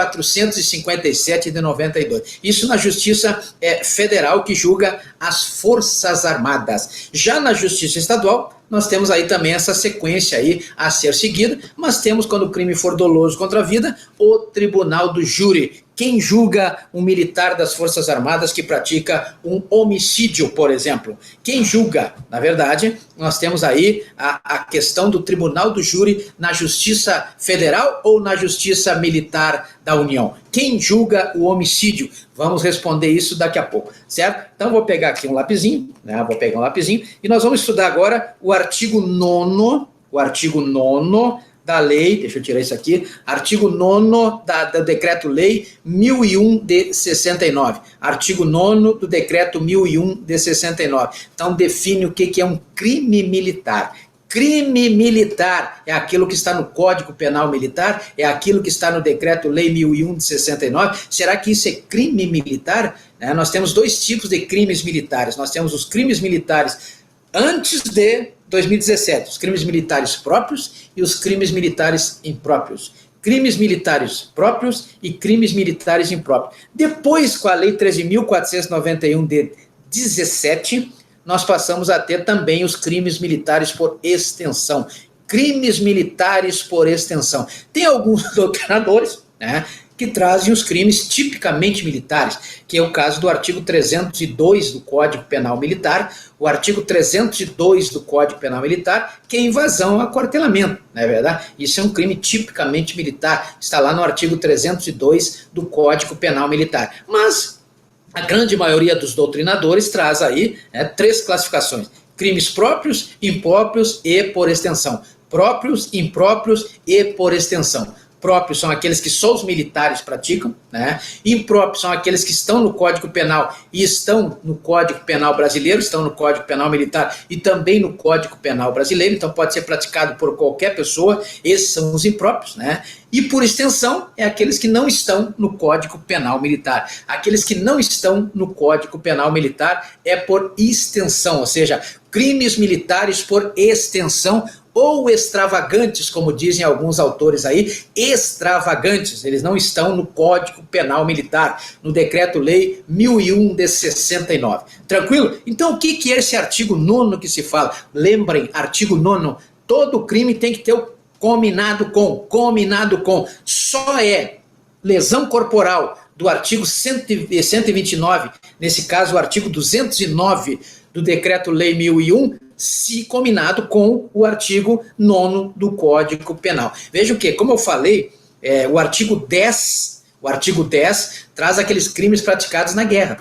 1457 de 92. Isso na Justiça Federal, que julga as Forças Armadas. Já na Justiça Estadual, nós temos aí também essa sequência aí a ser seguida, mas temos, quando o crime for doloso contra a vida, o Tribunal do Júri. Quem julga um militar das Forças Armadas que pratica um homicídio, por exemplo? Quem julga? Na verdade, nós temos aí a questão do Tribunal do Júri na Justiça Federal ou na Justiça Militar da União? Quem julga o homicídio? Vamos responder isso daqui a pouco, certo? Então vou pegar aqui um lapisinho, né? Vou pegar um lapisinho e nós vamos estudar agora o artigo 9º, da lei, deixa eu tirar isso aqui, artigo 9º do Decreto-Lei 1001 de 69. Artigo 9º do Decreto 1001 de 69. Então define o que é um crime militar. Crime militar é aquilo que está no Código Penal Militar, é aquilo que está no Decreto-Lei 1001 de 69. Será que isso é crime militar? Nós temos dois tipos de crimes militares. Nós temos os crimes militares antes de 2017, os crimes militares próprios e os crimes militares impróprios. Crimes militares próprios e crimes militares impróprios. Depois, com a Lei 13.491 de 17, nós passamos a ter também os crimes militares por extensão. Crimes militares por extensão. Tem alguns doutrinadores, né, que trazem os crimes tipicamente militares, que é o caso do artigo 302 do Código Penal Militar, o artigo 302 do Código Penal Militar, que é invasão ao aquartelamento, não é verdade? Isso é um crime tipicamente militar, está lá no artigo 302 do Código Penal Militar. Mas a grande maioria dos doutrinadores traz aí três classificações: crimes próprios, impróprios e por extensão. Próprios, impróprios e por extensão. Próprios são aqueles que só os militares praticam, né? Impróprios são aqueles que estão no Código Penal e estão no Código Penal brasileiro, estão no Código Penal Militar e também no Código Penal brasileiro, então pode ser praticado por qualquer pessoa. Esses são os impróprios, né? E por extensão é aqueles que não estão no Código Penal Militar. Aqueles que não estão no Código Penal Militar é por extensão, ou seja, crimes militares por extensão ou extravagantes, como dizem alguns autores aí, extravagantes, eles não estão no Código Penal Militar, no Decreto-Lei 1001 de 69. Tranquilo? Então o que é esse artigo 9º que se fala? Lembrem, artigo 9º, todo crime tem que ter o combinado com, só é lesão corporal do artigo 129, nesse caso o artigo 209 do Decreto-Lei 1001, se combinado com o artigo 9º do Código Penal. Veja o que, como eu falei, o artigo 10 traz aqueles crimes praticados na guerra.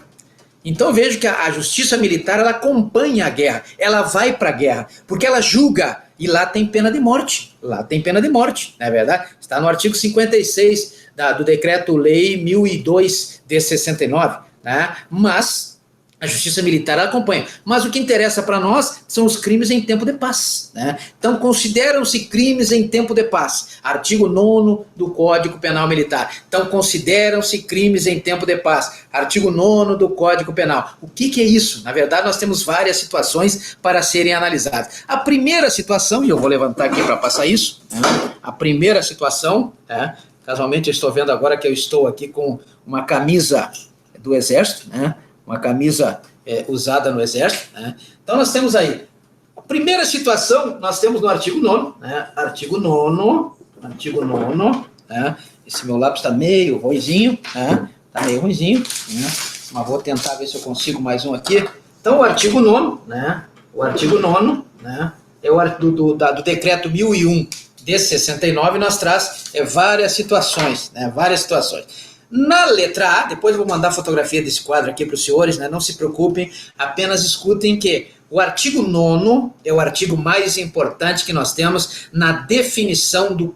Então vejo que a justiça militar, ela acompanha a guerra, ela vai para a guerra, porque ela julga, e lá tem pena de morte, não é verdade? Está no artigo 56 do Decreto-Lei 1002 de 69, né? Mas a justiça militar acompanha. Mas o que interessa para nós são os crimes em tempo de paz, né? Então consideram-se crimes em tempo de paz. Artigo 9º do Código Penal Militar. Então consideram-se crimes em tempo de paz. Artigo 9º do Código Penal. O que é isso? Na verdade, nós temos várias situações para serem analisadas. A primeira situação, e eu vou levantar aqui para passar isso, né? A primeira situação, né? Casualmente eu estou vendo agora que eu estou aqui com uma camisa do Exército, né? Uma camisa usada no Exército, né? Então nós temos aí, a primeira situação, nós temos no artigo 9º, né? Artigo 9º, né? Esse meu lápis está meio ruinzinho, né? Né? Mas vou tentar ver se eu consigo mais um aqui. Então o artigo 9º, né? O artigo 9º, né? É o do Decreto 1001 de 69, nós traz várias situações, né? Várias situações. Na letra A, depois eu vou mandar a fotografia desse quadro aqui para os senhores, né? Não se preocupem, apenas escutem que o artigo 9º é o artigo mais importante que nós temos na definição do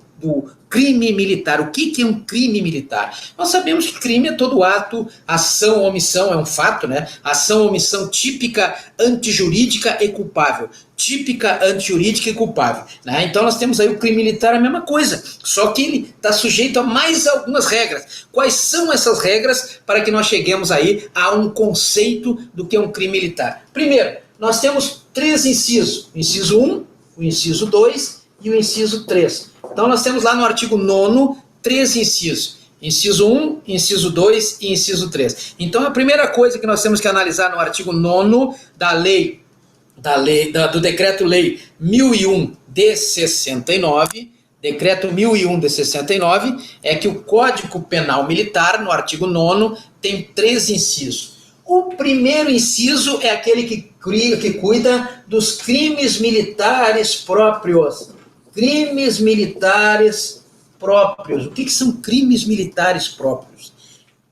crime militar. O que é um crime militar? Nós sabemos que crime é todo ato, ação ou omissão, é um fato, né? Ação ou omissão típica, antijurídica e culpável. Típica, antijurídica e culpável, né? Então nós temos aí o crime militar, a mesma coisa, só que ele está sujeito a mais algumas regras. Quais são essas regras para que nós cheguemos aí a um conceito do que é um crime militar? Primeiro, nós temos 3 incisos, o inciso 1, o inciso 2 e o inciso 3. Então nós temos lá no artigo 9º 3 incisos. inciso 1, inciso 2 e inciso 3. Então, a primeira coisa que nós temos que analisar no artigo 9º do Decreto-Lei 1001 de 69, Decreto 1001 de 69, é que o Código Penal Militar, no artigo 9º, tem 3 incisos. O primeiro inciso é aquele que cuida dos crimes militares próprios. Crimes militares próprios. O que são crimes militares próprios?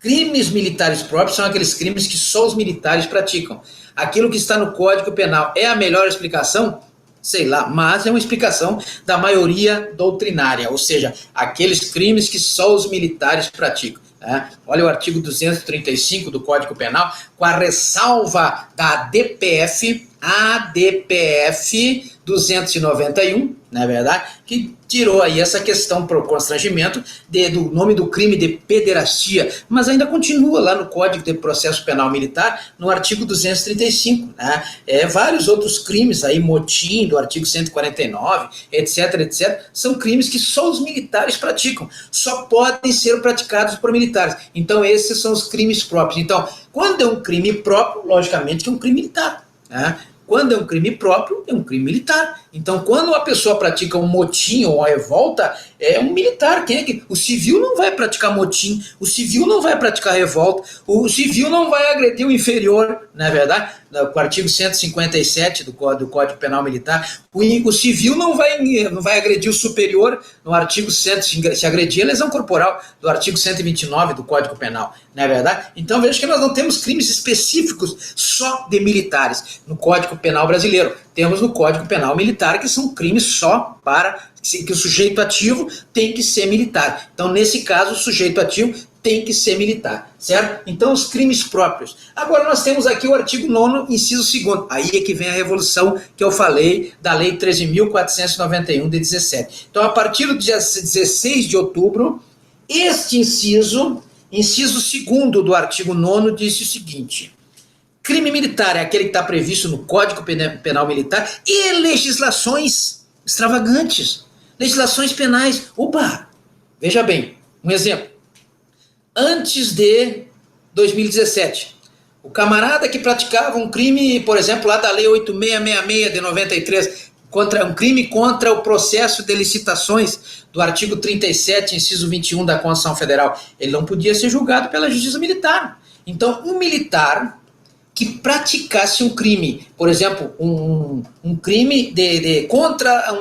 Crimes militares próprios são aqueles crimes que só os militares praticam. Aquilo que está no Código Penal é a melhor explicação? Sei lá, mas é uma explicação da maioria doutrinária, ou seja, aqueles crimes que só os militares praticam. Olha o artigo 235 do Código Penal, com a ressalva da ADPF 291, não é verdade? Que tirou aí essa questão para o constrangimento do nome do crime de pederastia, mas ainda continua lá no Código de Processo Penal Militar, no artigo 235, né? Vários outros crimes aí, motim do artigo 149, etc, são crimes que só os militares praticam, só podem ser praticados por militares. Então esses são os crimes próprios. Então, quando é um crime próprio, logicamente que é um crime militar, né? Quando é um crime próprio, é um crime militar. Então, quando uma pessoa pratica um motim ou uma revolta, é um militar. O civil não vai praticar motim, o civil não vai praticar revolta, o civil não vai agredir o inferior, não é verdade? Com o artigo 157 do Código Penal Militar, o civil não vai agredir o superior no artigo 100, se agredir a lesão corporal do artigo 129 do Código Penal, não é verdade? Então veja que nós não temos crimes específicos só de militares no Código Penal brasileiro. Temos no Código Penal Militar que são crimes só para que o sujeito ativo tem que ser militar. Então, nesse caso, o sujeito ativo tem que ser militar, certo? Então, os crimes próprios. Agora, nós temos aqui o artigo 9º, inciso 2º. Aí é que vem a revolução que eu falei da Lei 13.491 de 17. Então, a partir do dia 16 de outubro, este inciso 2º do artigo 9º disse o seguinte: crime militar é aquele que está previsto no Código Penal Militar e legislações extravagantes, legislações penais. Opa! Veja bem, um exemplo. Antes de 2017, o camarada que praticava um crime, por exemplo, lá da Lei 8666 de 93, um crime contra o processo de licitações do artigo 37, inciso 21 da Constituição Federal, ele não podia ser julgado pela Justiça Militar. Então, um militar que praticasse um crime, por exemplo, um crime contra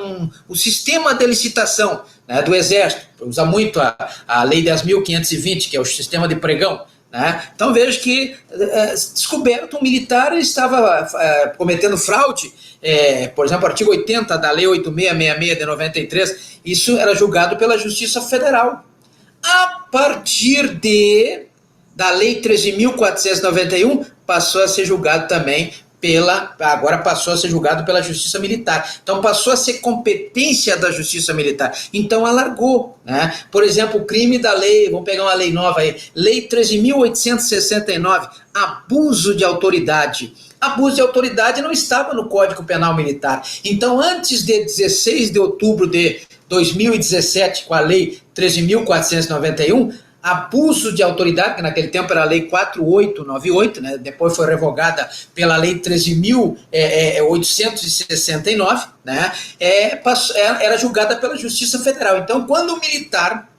o sistema de licitação, né, do Exército, usa muito a Lei 10.520, que é o sistema de pregão, né? Então veja que descoberto um militar estava cometendo fraude, por exemplo, artigo 80 da Lei 8666 de 93, isso era julgado pela Justiça Federal. A partir da Lei 13.491, passou a ser julgado também agora passou a ser julgado pela Justiça Militar. Então passou a ser competência da Justiça Militar. Então alargou, né? Por exemplo, o crime da lei, vamos pegar uma lei nova aí, Lei 13.869, abuso de autoridade. Abuso de autoridade não estava no Código Penal Militar. Então, antes de 16 de outubro de 2017, com a Lei 13.491, abuso de autoridade, que naquele tempo era a Lei 4898, né? Depois foi revogada pela Lei 13.869, né? Era julgada pela Justiça Federal. Então, quando o militar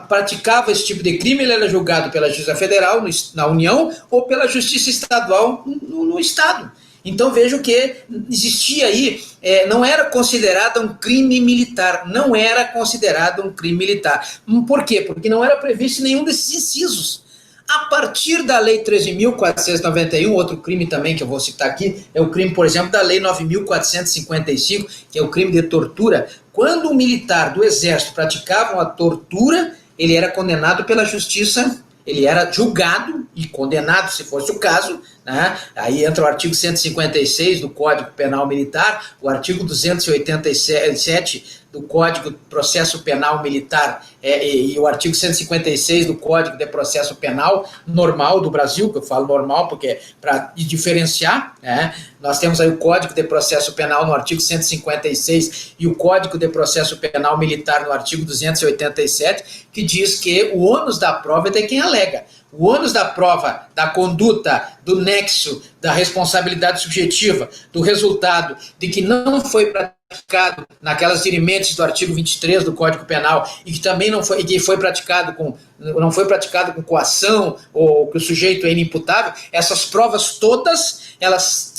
praticava esse tipo de crime, ele era julgado pela Justiça Federal, na União, ou pela Justiça Estadual, no Estado. Então vejam que existia aí, não era considerado um crime militar, não era considerado um crime militar. Por quê? Porque não era previsto nenhum desses incisos. A partir da Lei 13.491, outro crime também que eu vou citar aqui, é o crime, por exemplo, da Lei 9.455, que é o crime de tortura. Quando um militar do Exército praticava uma tortura, ele era condenado pela Justiça, ele era julgado e condenado, se fosse o caso, né? Aí entra o artigo 156 do Código Penal Militar, o artigo 287 do Código de Processo Penal Militar e o artigo 156 do Código de Processo Penal normal do Brasil, que eu falo normal porque para diferenciar, né? Nós temos aí o Código de Processo Penal no artigo 156 e o Código de Processo Penal Militar no artigo 287, que diz que o ônus da prova é de quem alega. O ônus da prova, da conduta, do nexo, da responsabilidade subjetiva, do resultado de que não foi praticado naquelas dirimentes do artigo 23 do Código Penal e que também não foi praticado com coação ou que o sujeito é inimputável, essas provas todas, elas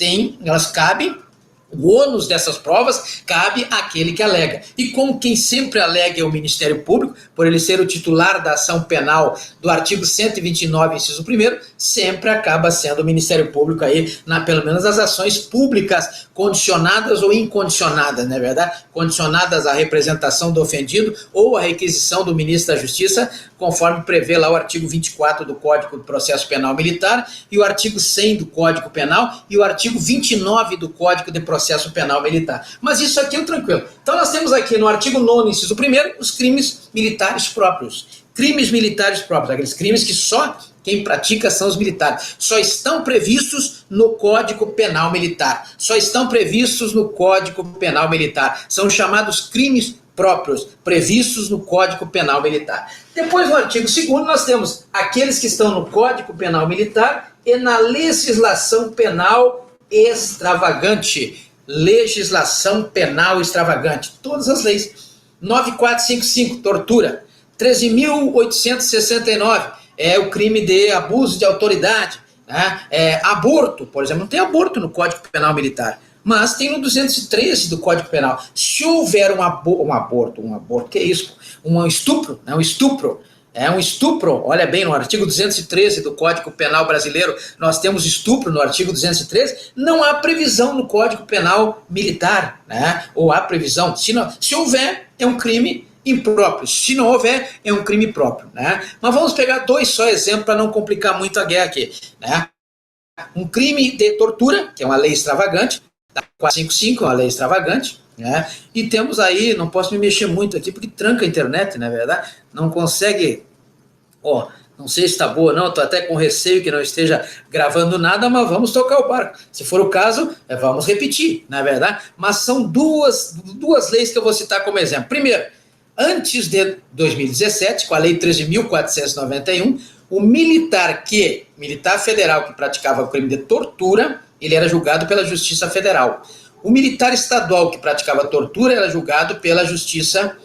cabem. O ônus dessas provas cabe àquele que alega. E como quem sempre alega é o Ministério Público, por ele ser o titular da ação penal do artigo 129, inciso 1º, sempre acaba sendo o Ministério Público aí, pelo menos nas ações públicas, condicionadas ou incondicionadas, não é verdade? Condicionadas à representação do ofendido ou à requisição do ministro da Justiça, conforme prevê lá o artigo 24 do Código de Processo Penal Militar e o artigo 100 do Código Penal e o artigo 29 do Código de Processo Penal Militar. Mas isso aqui é tranquilo. Então nós temos aqui no artigo 9º, inciso 1º, os crimes militares próprios. Crimes militares próprios, aqueles crimes que só quem pratica são os militares. Só estão previstos no Código Penal Militar. Só estão previstos no Código Penal Militar. São chamados crimes próprios, previstos no Código Penal Militar. Depois, no artigo 2º, nós temos aqueles que estão no Código Penal Militar e na legislação penal extravagante. Legislação penal extravagante. Todas as leis. 9455, tortura. 13.869, é o crime de abuso de autoridade. Né? Aborto, por exemplo, não tem aborto no Código Penal Militar, mas tem no 213 do Código Penal. Se houver um aborto, que é isso? Um estupro, né? Um estupro, olha bem, no artigo 213 do Código Penal Brasileiro, nós temos estupro no artigo 213, não há previsão no Código Penal Militar, né? Ou há previsão, se houver, é um crime impróprio, se não houver, é um crime próprio, né? Mas vamos pegar dois só exemplos para não complicar muito a guerra aqui, né? Um crime de tortura, que é uma lei extravagante, da 455, é uma lei extravagante, né? E temos aí, não posso me mexer muito aqui, porque tranca a internet, não é verdade? Não consegue, não sei se está boa não, estou até com receio que não esteja gravando nada, mas vamos tocar o barco. Se for o caso, vamos repetir, não é verdade? Mas são duas leis que eu vou citar como exemplo. Primeiro, antes de 2017, com a Lei 13.491, o militar federal que praticava o crime de tortura, ele era julgado pela Justiça Federal. O militar estadual que praticava tortura era julgado pela Justiça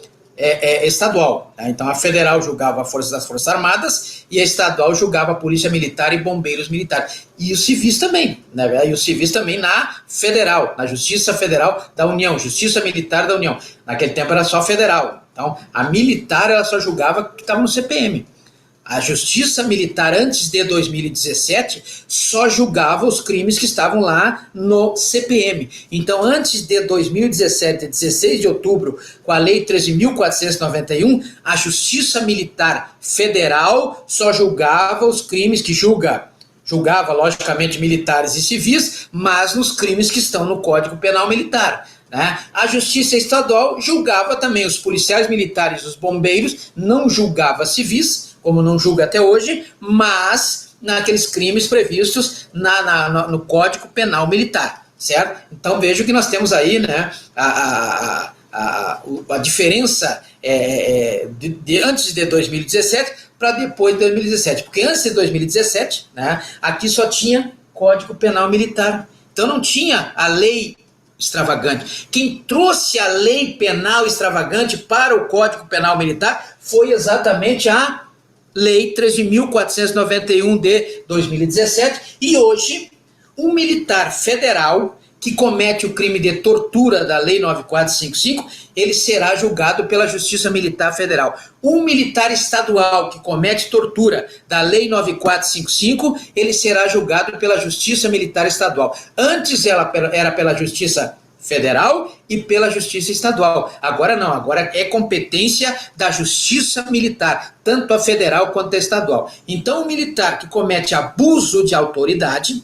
estadual. Tá? Então a federal julgava as Forças Armadas e a estadual julgava a Polícia Militar e Bombeiros Militares. E os civis também, né? E os civis também na federal, na Justiça Federal da União, Justiça Militar da União. Naquele tempo era só federal. Então a militar ela só julgava que estava no CPM. A Justiça Militar, antes de 2017, só julgava os crimes que estavam lá no CPM. Então, antes de 2017, 16 de outubro, com a Lei 13.491, a Justiça Militar Federal só julgava os crimes que julgava, logicamente, militares e civis, mas nos crimes que estão no Código Penal Militar. Né? A Justiça Estadual julgava também os policiais militares e os bombeiros, não julgava civis, como não julga até hoje, mas naqueles crimes previstos no Código Penal Militar, certo? Então veja que nós temos aí, né, a diferença de antes de 2017 para depois de 2017, porque antes de 2017, né, aqui só tinha Código Penal Militar, então não tinha a lei extravagante. Quem trouxe a lei penal extravagante para o Código Penal Militar foi exatamente a Lei 13.491 de 2017, e hoje um militar federal que comete o crime de tortura da Lei 9455, ele será julgado pela Justiça Militar Federal. Um militar estadual que comete tortura da Lei 9455, ele será julgado pela Justiça Militar Estadual. Antes ela era pela Justiça Federal e pela Justiça Estadual. Agora não, agora é competência da Justiça Militar, tanto a federal quanto a estadual. Então o militar que comete abuso de autoridade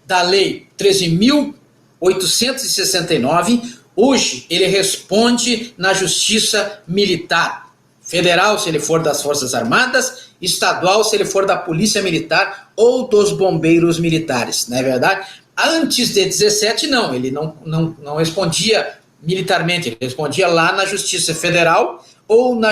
da Lei 13.869, Hoje, ele responde na Justiça Militar. Federal, se ele for das Forças Armadas, estadual, se ele for da Polícia Militar ou dos Bombeiros Militares, não é verdade? Antes de 17, não, ele não respondia militarmente, ele respondia lá na Justiça Federal ou na